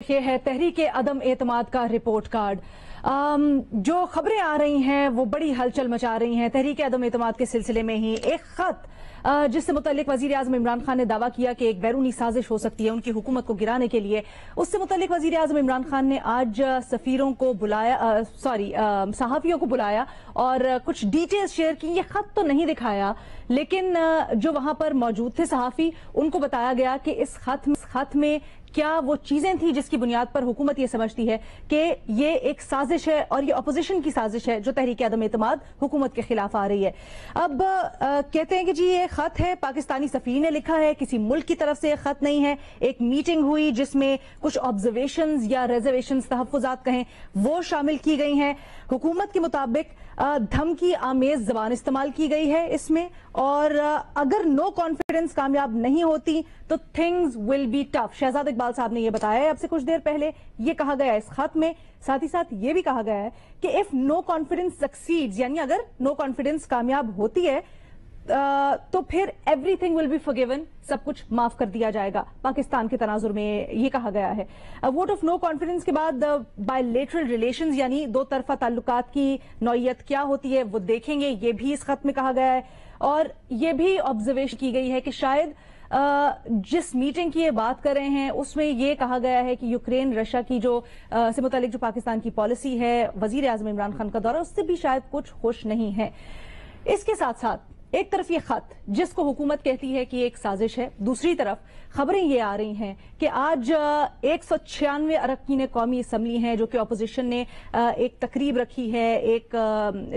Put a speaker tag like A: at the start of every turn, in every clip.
A: ये है तहरीक अदम एतमाद का रिपोर्ट कार्ड। जो खबरें आ रही हैं वो बड़ी हलचल मचा रही हैं। तहरीक अदम एतमाद के सिलसिले में ही एक खत जिससे मुतल्लिक वजीर आजम इमरान खान ने दावा किया कि एक बैरूनी साजिश हो सकती है उनकी हुकूमत को गिराने के लिए। उससे मुतल्लिक वजीर आजम इमरान खान ने आज सफीरों को बुलाया, सहाफियों को बुलाया और कुछ डिटेल्स शेयर की। ये खत तो नहीं दिखाया, लेकिन जो वहां पर मौजूद थे सहाफी, उनको बताया गया कि इस खत में क्या वो चीजें थी जिसकी बुनियाद पर हुकूमत ये समझती है कि ये एक साजिश है और ये अपोजिशन की साजिश है जो तहरीक अदम एतमाद हुकूमत के खिलाफ आ रही है। अब कहते हैं कि जी ये खत है, पाकिस्तानी सफीर ने लिखा है, किसी मुल्क की तरफ से खत नहीं है। एक मीटिंग हुई जिसमें कुछ ऑब्जर्वेशंस या रिजर्वेशंस, तहफ्फुजात कहें, वो शामिल की गई हैं। हुकूमत के मुताबिक धमकी आमेज जबान इस्तेमाल की गई है इसमें, और अगर नो कॉन्फिडेंस कामयाब नहीं होती तो things will be tough. Shahzad Iqbal साहब ने यह बताया है अब से कुछ देर पहले। ये कहा गया है इस खत में। साथ ही साथ ये भी कहा गया है कि इफ नो कॉन्फिडेंस सक्सीड्स, यानी अगर नो कॉन्फिडेंस कामयाब होती है तो फिर एवरीथिंग विल बी फॉरगिवन, सब कुछ माफ कर दिया जाएगा। पाकिस्तान के तनाजुर में ये कहा गया है। वोट ऑफ नो कॉन्फिडेंस के बाद बायलेटरल रिलेशंस यानी दो तरफा ताल्लुकात की नौयत क्या होती है वो देखेंगे, ये भी इस खत में कहा गया है। और ये भी ऑब्जर्वेशन की गई है कि शायद जिस मीटिंग की ये बात कर रहे हैं उसमें ये कहा गया है कि यूक्रेन रशिया की जो से मुतालिक जो पाकिस्तान की पॉलिसी है, वजीर आजम इमरान खान का दौरा, उससे भी शायद कुछ खुश नहीं है। इसके साथ साथ एक तरफ ये खत जिसको हुकूमत कहती है कि एक साजिश है, दूसरी तरफ खबरें ये आ रही हैं कि आज 196 अरकान कौमी असम्बली हैं जो कि अपोजिशन ने एक तकरीब रखी है, एक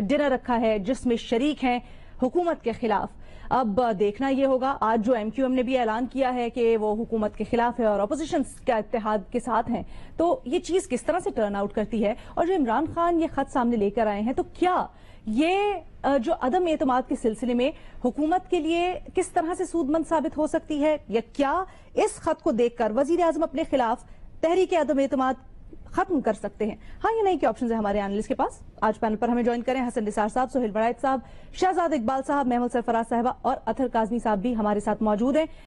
A: डिनर रखा है जिसमें शरीक हैं हुकूमत के खिलाफ। अब देखना यह होगा, आज जो MQM ने भी ऐलान किया है कि वो हुकूमत के खिलाफ है और अपोजिशन का इत्तेहाद के साथ हैं, तो ये चीज किस तरह से टर्न आउट करती है। और जो इमरान खान ये खत सामने लेकर आए हैं, तो क्या ये जो अदम एतमाद के सिलसिले में हुकूमत के लिए किस तरह से सूदमंद साबित हो सकती है, या क्या इस खत को देखकर वजीर आजम अपने खिलाफ तहरीक अदम एतमाद खत्म कर सकते हैं? हाँ या नहीं के ऑप्शन है हमारे एनालिस्ट के पास। आज पैनल पर हमें ज्वाइन करें हसन निसार साहब, सोहेल बड़ाइत साहब, शहजाद इकबाल साहब, महमूद सरफराज साहबा और अतर काजमी साहब भी हमारे साथ मौजूद हैं।